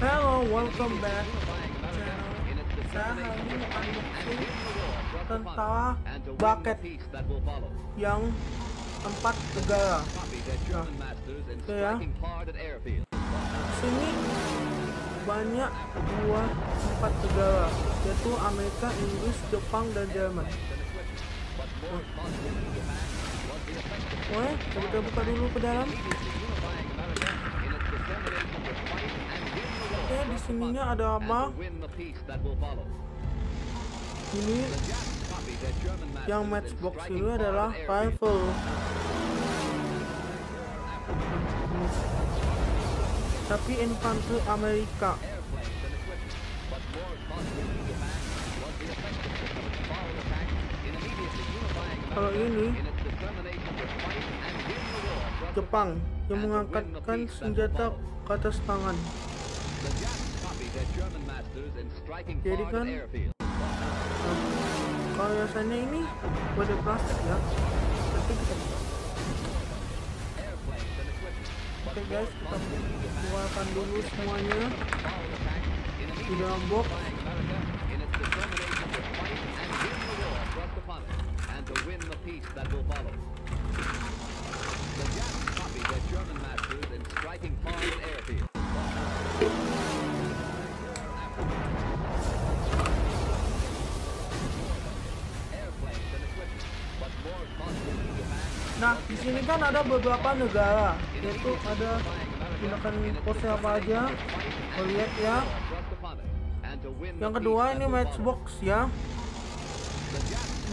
Hello, welcome back channel. Saya hari ini unboxing tentang bucket yang 4 negara. Nah, oke ya. Di sini banyak 4 negara, yaitu Amerika, Inggris, Jepang, dan Jerman. Oke, kita buka dulu ke dalam. Oke, di sininya ada apa? Ini yang matchbox ini adalah rifle. Tapi infanteri Amerika. Kalau ini Jepang yang mengangkatkan senjata ke atas tangan. Jadi kan kalau biasanya ini wadah plastik ya. Nanti kita buka. Oke guys, kita keluarkan dulu semuanya di dalam box. Nah, di sini kan ada beberapa negara, yaitu ada gunakan pose apa aja. Lihat ya. Yang kedua ini matchbox ya,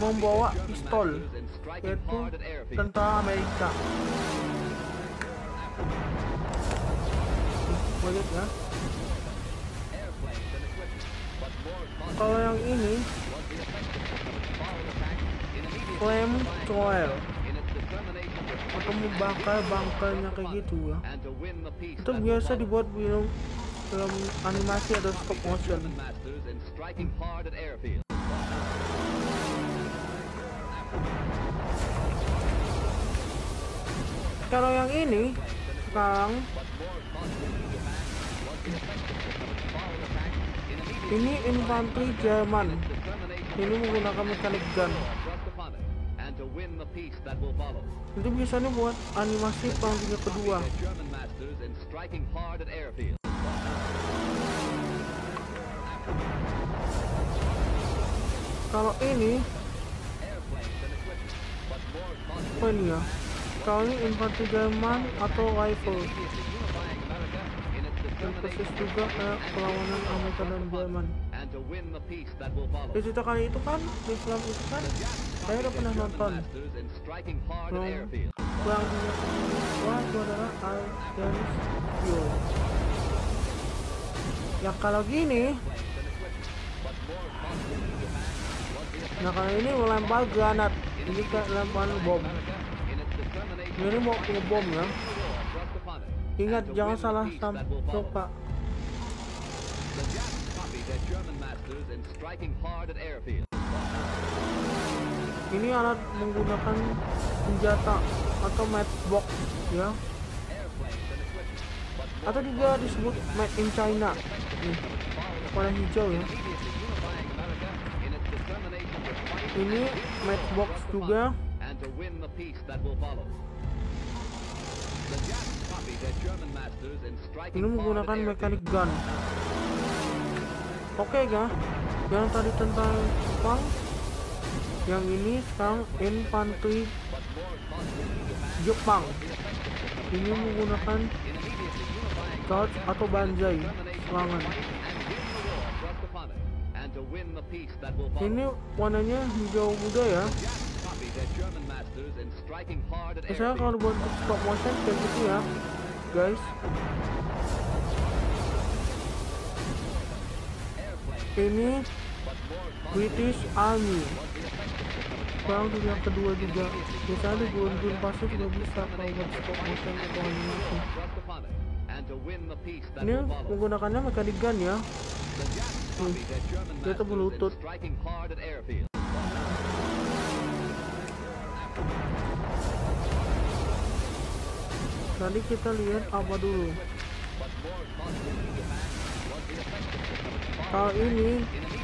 membawa pistol, yaitu tentara Amerika. Lihat ya. Kalau yang ini flamethrower atau membakar bunkernya kayak gitu ya. Itu biasa dibuat film animasi atau stop motion. Kalau yang ini sekarang ini infanteri Jerman. Ini menggunakan mechanic gun. Itu biasanya buat animasi perang dunia kedua. Kalau ini apa ini ya? Kalau ini infanteri Jerman atau rifle. Dan persis juga kayak perlawanan Amerika dan Jerman. Di cerita kali itu kan, di film itu kan saya udah pernah nonton perang dunia kedua. Itu adalah Alliance Fuel. Ya kalau gini, nah kalau ini melempar granat, ini kayak lemparan bom. Ini mau ngebom ya. Ingat jangan salah sampai Pak. Ini alat menggunakan senjata atau matchbox ya, atau juga disebut made in China. Nih, warna hijau ya. Ini matchbox juga. Ini menggunakan mechanic gun. Oke ya, yang tadi tentang Jepang, yang ini sekarang infanteri Jepang. Ini menggunakan charge atau banzai, serangan. Ini warnanya hijau muda ya. Misalnya kalau buat stop motion kayak gitu ya guys. Ini British Army perang dunia kedua juga. Biasanya di gun pasti juga bisa kalau buat stop motion atau animasi. Ini menggunakannya mechanic gun ya. Dia tuh berlutut. Tadi kita lihat apa dulu? Kali ini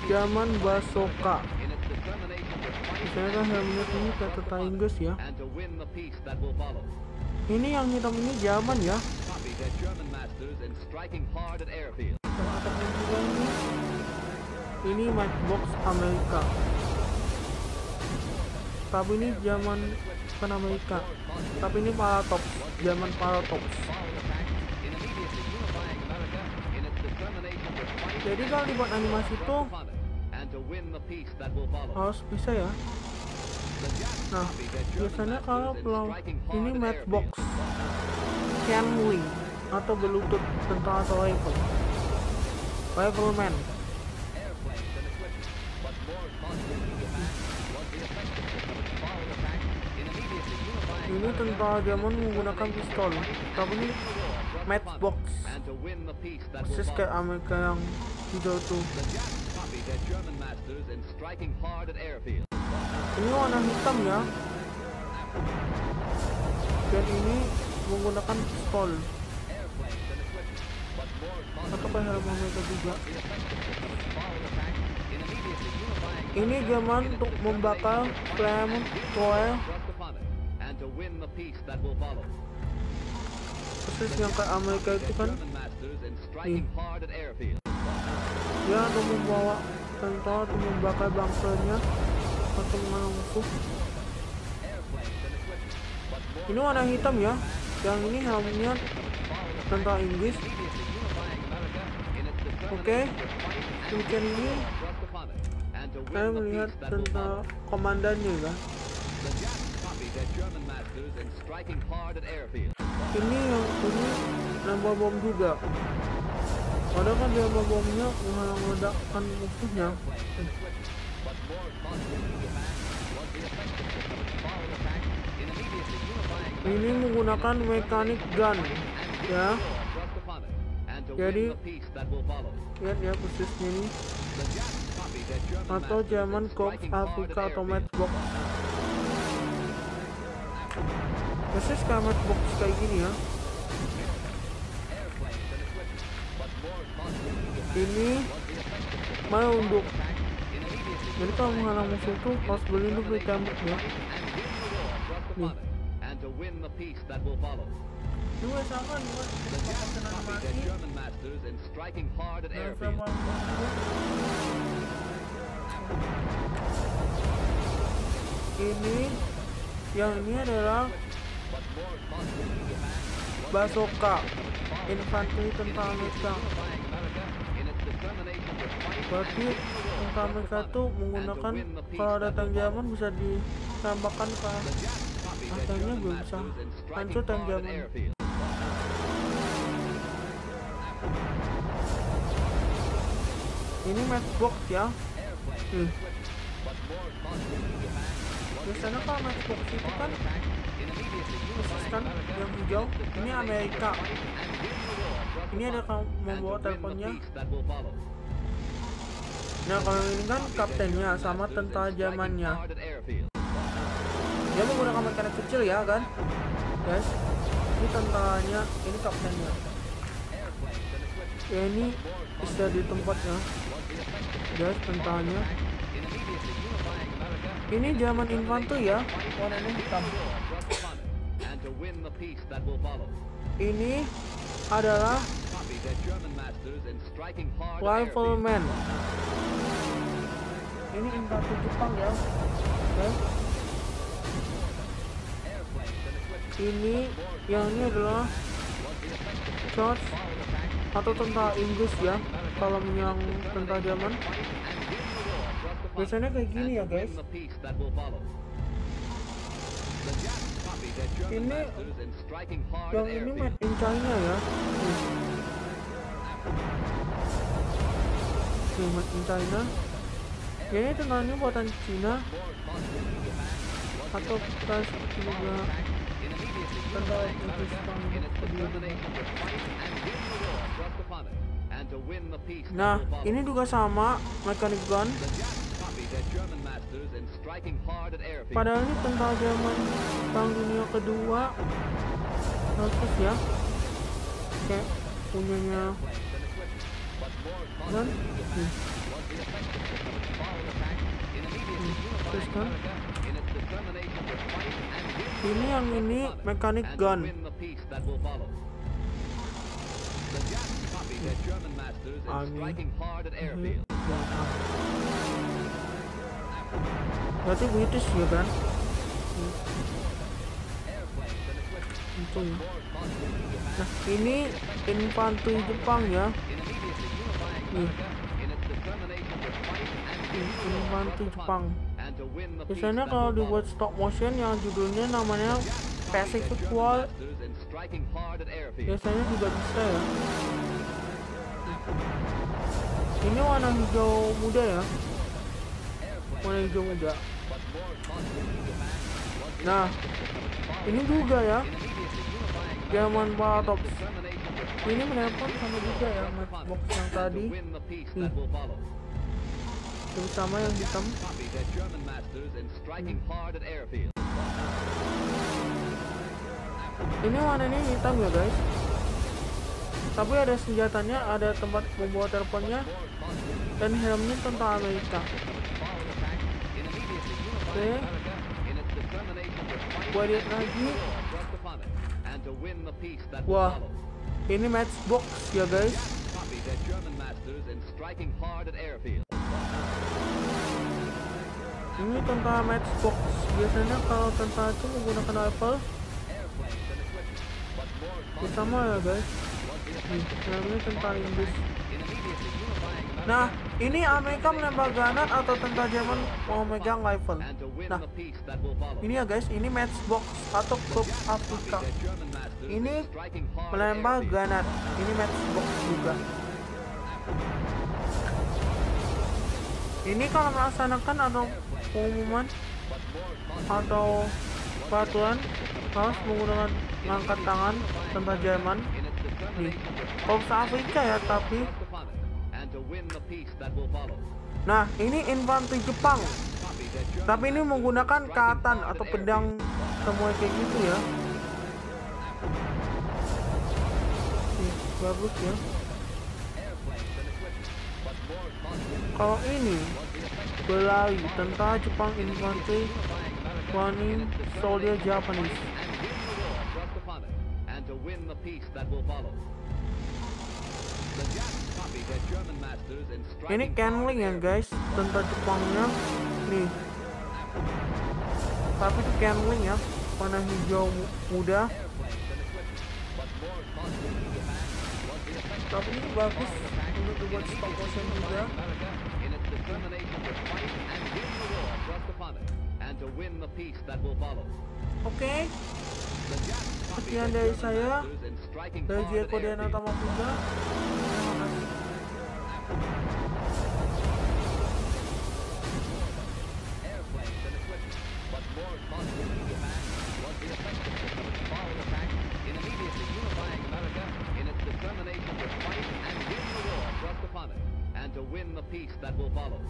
zaman Basoka. Misalnya kan helmnya ini kata Inggris ya. Ini yang hitam ini zaman ya. Ini Matchbox Amerika. Tapi ini zaman bukan Amerika. Tapi ini Paradox, zaman Paradox. Jadi kalau dibuat animasi itu harus bisa ya. Nah, biasanya kalau ini Matchbox, Canling atau berlutut tentara atau rifleman. Ini tentara zaman menggunakan pistol, tapi ini Matchbox, persis kayak Amerika yang hijau tuh. Ini warna hitam ya, dan ini menggunakan pistol atau kayak helm Amerika juga. Ini zaman untuk membakar flamethrower, persis yang kayak Amerika itu kan. Nih, dia untuk membawa tentara untuk membakar bunkernya atau mengalahkan musuh. Ini warna hitam ya, yang ini helmnya tentara Inggris. Oke, demikian ini saya melihat tentang komandannya kan. Ini yang ini nambah bom juga. Padahal kan dia nambah bomnya menghalang ledakan musuhnya. Ini menggunakan mekanik gun ya. Jadi lihat ya persisnya ini, atau zaman Corps Afrika atau Matchbox. Persis kayak Matchbox kayak gini ya. Ini mau untuk, jadi kalau menghalang musuh tuh harus berlindung di tembok ya. Nih. Dua sama buat animasi dan sama ini, yang ini adalah Basoka, infanteri tentara Amerika. Berarti tentara Amerika itu menggunakan, kalau datang zaman bisa ditembakkan ke akhirnya belum bisa hancur tank zaman. Ini Matchbox ya. Biasanya kalau Matchbox itu kan khusus kan yang hijau. Ini Amerika. Ini ada membawa teleponnya. Nah kalau ini kan kaptennya sama tentara zamannya. Dia menggunakan mekanik kecil ya kan, guys. Ini tentaranya, ini kaptennya. Ya ini bisa di tempatnya, guys, tentaranya. Ini zaman infanteri ya, warnanya hitam. Ini adalah rifleman. Ini infanteri Jepang ya, guys. Ini yang ini adalah charge atau tentara Inggris ya, kalau yang tentara zaman biasanya kayak gini ya guys. Ini yang ini made in China ya. Ini made in China. Ini tentaranya buatan Cina atau kan juga tentara Jepang kedua. Nah ini juga sama mekanik gun Padahal ini tentara zaman Perang Dunia Kedua, terus ya, kayak punyanya kan, terus kan, ini yang ini mechanic gun. Berarti British ya kan? Itu ya. Nah ini infanteri Jepang ya. Infanteri Jepang. Biasanya kalau dibuat stop motion yang judulnya namanya Pacific War, biasanya juga bisa ya. Ini warna hijau muda ya, warna hijau muda. Nah ini juga ya, zaman Paradox. Ini menelpon sama juga ya matchbox yang tadi. Terutama yang hitam. Ini warnanya hitam ya guys. Tapi ada senjatanya, ada tempat membawa teleponnya, dan helmnya tentara Amerika. Oke, gua lihat lagi. Wah, ini matchbox ya guys. Ini tentara matchbox. Biasanya kalau tentara itu menggunakan rifle. Sama ya guys. Namanya tentara Inggris. Nah, ini Amerika melempar granat atau tentara Jerman mau megang rifle. Nah, ini ya guys, ini matchbox atau klub Afrika. Ini melempar granat, ini matchbox juga. Ini kalau melaksanakan atau pengumuman atau peraturan harus menggunakan angkat tangan tentara Jerman. Nih, Korps Afrika ya, tapi nah ini infanteri Jepang, tapi ini menggunakan katan atau pedang semua kayak gitu ya. Nih, bagus ya. Kalau ini berlari, tentara Jepang infanteri warning soldier Japanese. Ini canling ya guys, tentara Jepangnya nih. Tapi itu canling ya, warna hijau muda. Tapi ini bagus untuk dibuat stop motion juga. Oke, sekian dari saya, dari Jeko Dianata Mapuda. Terima kasih. To win the peace that will follow.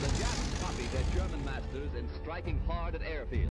The Japs copied their German masters in striking hard at airfields.